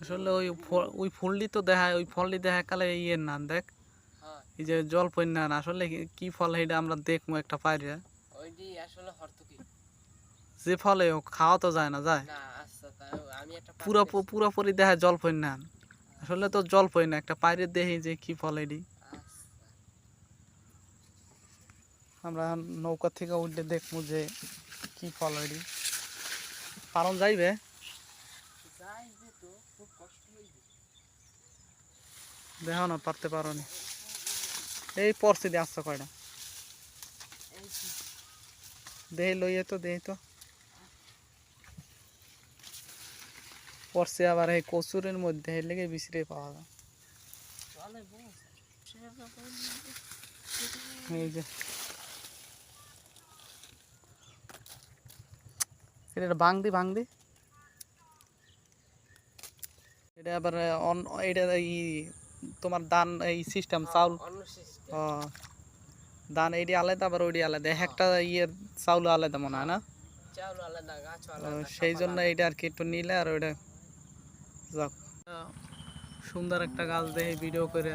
আসলে ওই ফুলটি তো দেখায়, ওই ফলটি দেখা কালে ইয়ের না দেখ, এই যে জলপইনা না আসলে কি ফল এটা আমরা দেখবো একটা পাইরে ওইটি আসলে হরতকি যে ফলে খাওয়া তো যায় না যায় না। আচ্ছা তাও আমি একটা পুরোপুরি দেখায় জলপইনা, আসলে তো জলপইনা একটা পাইরে দেখি যে কি ফল এটি। আমরা নৌকা থেকে উঠে দেখবো যে কি ফল এটি। পারন যাইবে দেখো না পারতে পারো নি, এই পরিস্থিতি আসছে কয়টা দেহি লইয়ে তো দেহি তো পড়ছে আবার এই কচুরের মধ্যে লেগে বিছড়ে পাওয়া যায়। এই যে এটা ভাঙদি এটা আবার এটা এই তোমার দান এই সিস্টেম চাউল দান এইটি আলাদা আবার ওইটি আলাদা, একটা ইয়ের চাউল আলাদা মনে হয় না, সেই জন্য এইটা আর কি একটু নিলে আর ওইটা যাক সুন্দর একটা গাছ দেখে ভিডিও করে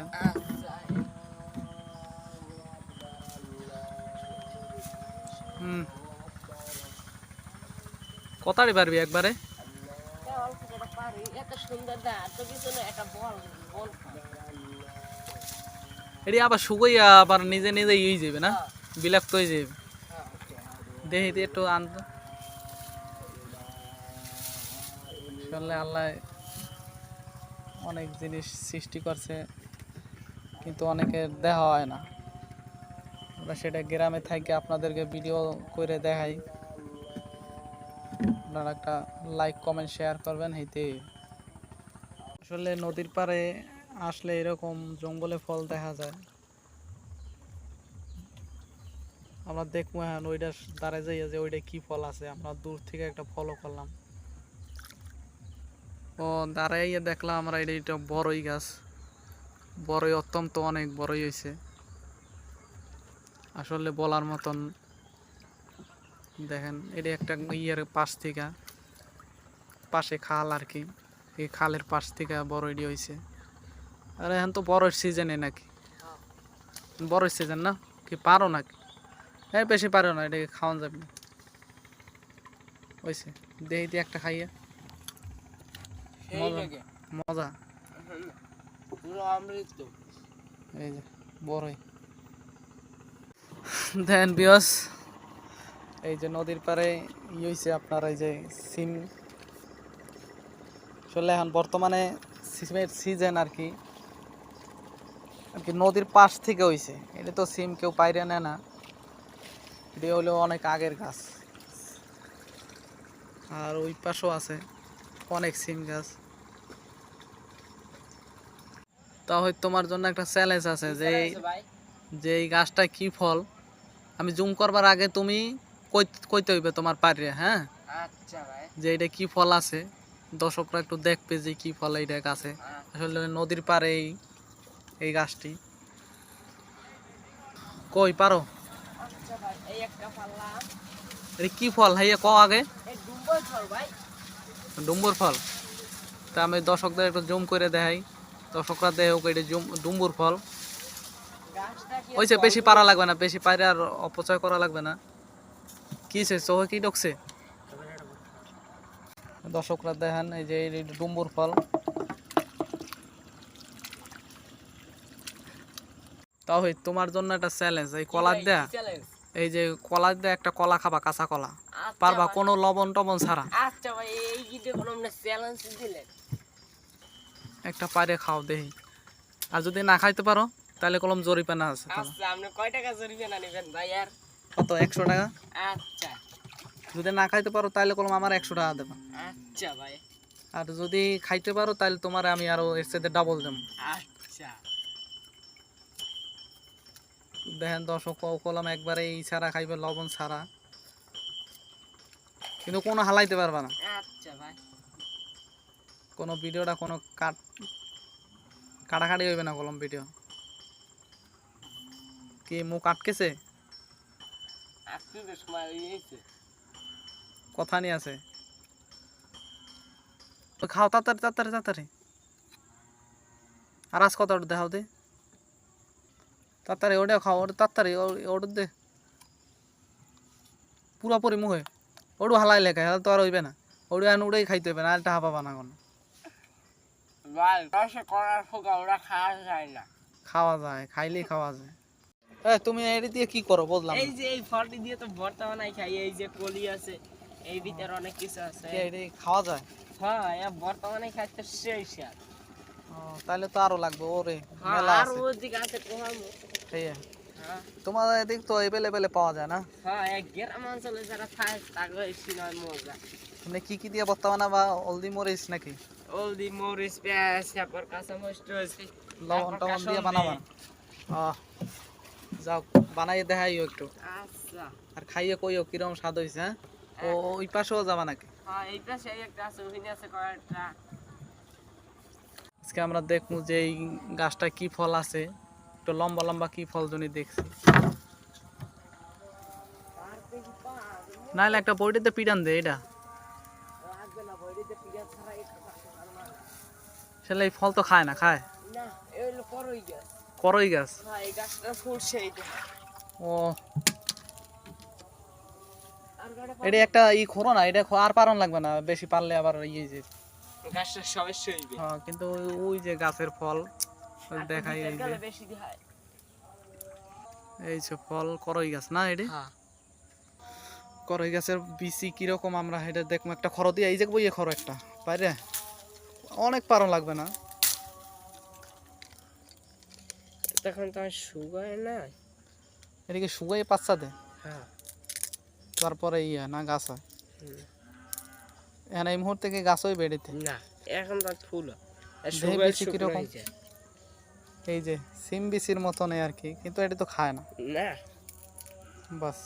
কতাড়ি পারবি একবারে এটি আবার শুকাইয়া আবার নিজে নিজে ইয়ে যাবে না, বিলাক্ত হয়ে যাবে। দেখি দিয়ে একটু আনতে আল্লাহ অনেক জিনিস সৃষ্টি করছে কিন্তু অনেকের দেখা হয় না, আমরা সেটা গ্রামে থাকি আপনাদেরকে ভিডিও করে দেখাই। আপনারা একটা লাইক কমেন্ট শেয়ার করবেন। হইতে আসলে নদীর পাড়ে আসলে এরকম জঙ্গলে ফল দেখা যায়, আমরা দেখবো হ্যাঁ ওইটা দাঁড়ায় যাই যে ওইটা কি ফল আছে, আমরা দূর থেকে একটা ফলো করলাম। ও দাঁড়াইয়া দেখলাম আমরা এটা বড়ই গাছ, বড়ই অত্যন্ত অনেক বড়ই হয়েছে আসলে বলার মতন। দেখেন এটা একটা ইয়ের পাশ থেকে পাশে খাল আর কি, এই খালের পাশ থেকে বড় এডি হয়েছে। আর এখন তো বড়ের সিজনে নাকি, বড়ের সিজন না কি পারো নাকি? হ্যাঁ বেশি পারো না, এটাকে খাওয়ান যাবে না হয়েছে। দেহি দিয়ে একটা খাইয়া মজা এই যে বড়ই দেন বিয়স এই যে নদীর পাড়ে ই হয়েছে আপনার এই যে সিম, আসলে এখন বর্তমানে সিমের সিজন আর কি নদীর পাশ থেকে হয়েছে। এটা তো সিম কেউ পাইরে নেয় না, এটা হলো অনেক আগের গাছ। আর ওই পাশেও আছে অনেক সিম গাছ। তাহলে তোমার জন্য একটা চ্যালেঞ্জ আছে যে যে এই গাছটা কি ফল আমি জুম করবার আগে তুমি কইতে হইবে তোমার পারে, হ্যাঁ যে এটা কি ফল আছে, দর্শকরা একটু দেখবে যে কি ফল এইটা গাছে। আসলে নদীর পাড়ে এই গাছটি কই পারো এটা কি ফল হাইয়া ক আগে ডুম্বুর ফল। তা আমি দর্শকদের একটু জুম করে দেখাই, দর্শকরা দেখ এটা ডুম্বুর ফল হয়েছে। বেশি পারা লাগবে না, বেশি পারে আর অপচয় করা লাগবে না। কি সে চোখে কি ঢুকছে দর্শকরা দেখেন এই যে ডুম্বুর ফল। তাহলে তোমার জন্য একটা চ্যালেঞ্জ, এই কলা দেয়া এই যে কলা দেয়া একটা কলা খাবা, কাঁচা কলা পারবা কোনো লবণ টবণ ছাড়া। আচ্ছা ভাই এই যে কোন চ্যালেঞ্জ দিলেন একটা পারে খাও দেখি, আর যদি না খাইতে পারো তাহলে কলম জরিপানা আছে। আচ্ছা আপনি কয় টাকা জরিমানা নেবেন ভাই? আর কত 100 টাকা। আচ্ছা যদি না খাইতে পারো তাহলে কলম আমার 100 টাকা দেবা। আচ্ছা ভাই। আর যদি খাইতে পারো তাহলে তোমার আমি আরো এর সাথে ডাবল দেব। আচ্ছা দেখেন দর্শক কলম একবারে এই ছাড়া খাইবে, লবণ ছাড়া, কিন্তু কোনো হালাইতে পারবা না। আচ্ছা ভাই কোনো ভিডিওটা কোনো কাটাকাটি হইবে না কলম ভিডিও। কি মুখ আটকেছে কথা নিয়ে আছে, খাও তাড়াতাড়ি তাড়াতাড়ি তাড়াতাড়ি। আর আজ কত দেখাও দে তাড়াতাড়ি ওটা খাও ওটা তাড়াতাড়ি ওটা দে পুরাপুরি মুখে ওটু হালাই লেখা তো আর হইবে না ওটা আন উড়েই খাইতে হইবে না আর টাকা পাবা না কোনো ভাই কষ্ট করার ফোকা ওরা খাওয়া যায় না। খাওয়া যায় খাইলেই খাওয়া যায় তুমি এটা দিয়ে কি করো বুঝলাম এই যে এই ফলটি দিয়ে তো ভর্তা বানাই খাই, এই যে কলি আছে, এই ভিতরে অনেক কিছু আছে। এটা খাওয়া যায় হ্যাঁ এই ভর্তা বানাই খাইতে সেই স্বাদ। তাহলে তো আরো লাগবে ওরে হ্যাঁ মেলা আর আছে ওদিকে আছে কোহামু। এই হ্যাঁ তোমার এদিক তো এভেলেবেলে পাওয়া যায় না হ্যাঁ এক গ্রাম অঞ্চলে যারা খায় তাকে বেশি নয় মজা। তুমি কি দিয়ে ভর্তা বানাবা হলদি মরিচ নাকি হলদি মরিচ পেঁয়াজ তারপর কাঁচামরিচ টরিচ লবণ টবণ দিয়ে বানাবা যাও বানাই দেখাইও একটু আচ্ছা। আর খাইয়ে কইও কিরকম স্বাদ হইছে হ্যাঁ ওই পাশেও যাবা নাকি হ্যাঁ এই পাশে একটা আছে, ওখানে আছে কয়েকটা। আজকে আমরা দেখবো যে এই গাছটা কি ফল আছে একটু লম্বা লম্বা কি ফল জনি দেখছি নাহলে একটা বইটিতে পিটান দে এটা লাগবে না বইতে পিঁয়াজ ছাড়া একটু পাশে না। সেটা এই ফল তো খায় না খায় না এই হলো করই গাছ। করই গাছ হ্যাঁ এই গাছটা ফুলছে এইটা। ও আর গাছটা এটা একটা খোরো না এটা আর পারন লাগবে না বেশি পারলে আবার ইয়ে যে গাছটা সমস্যা হইবে। হ্যাঁ কিন্তু ওই যে গাছের ফল ওই দেখাই এই যে বেশি দিহায়। এই যে ফল করই গাছ না এটা হ্যাঁ করই গাছের বিচি কিরকম আমরা এটা দেখবো একটা খড় দিয়ে এই যে বইয়ে খড় একটা বাইরে অনেক পারন লাগবে না তখন তো আর শুকায় না। এদিকে শুকাই পাচ্ছা দে হ্যাঁ তারপরে ইয়ে না গাছ হয় হুম। এখন এই মুহূর্তে কি গাছ হইবে এটিতে না এখন তো ফুল দেহে বিচি কিরকম এই যে সিম বিচির মতন আর কি কিন্তু এটা তো খায় না না বাস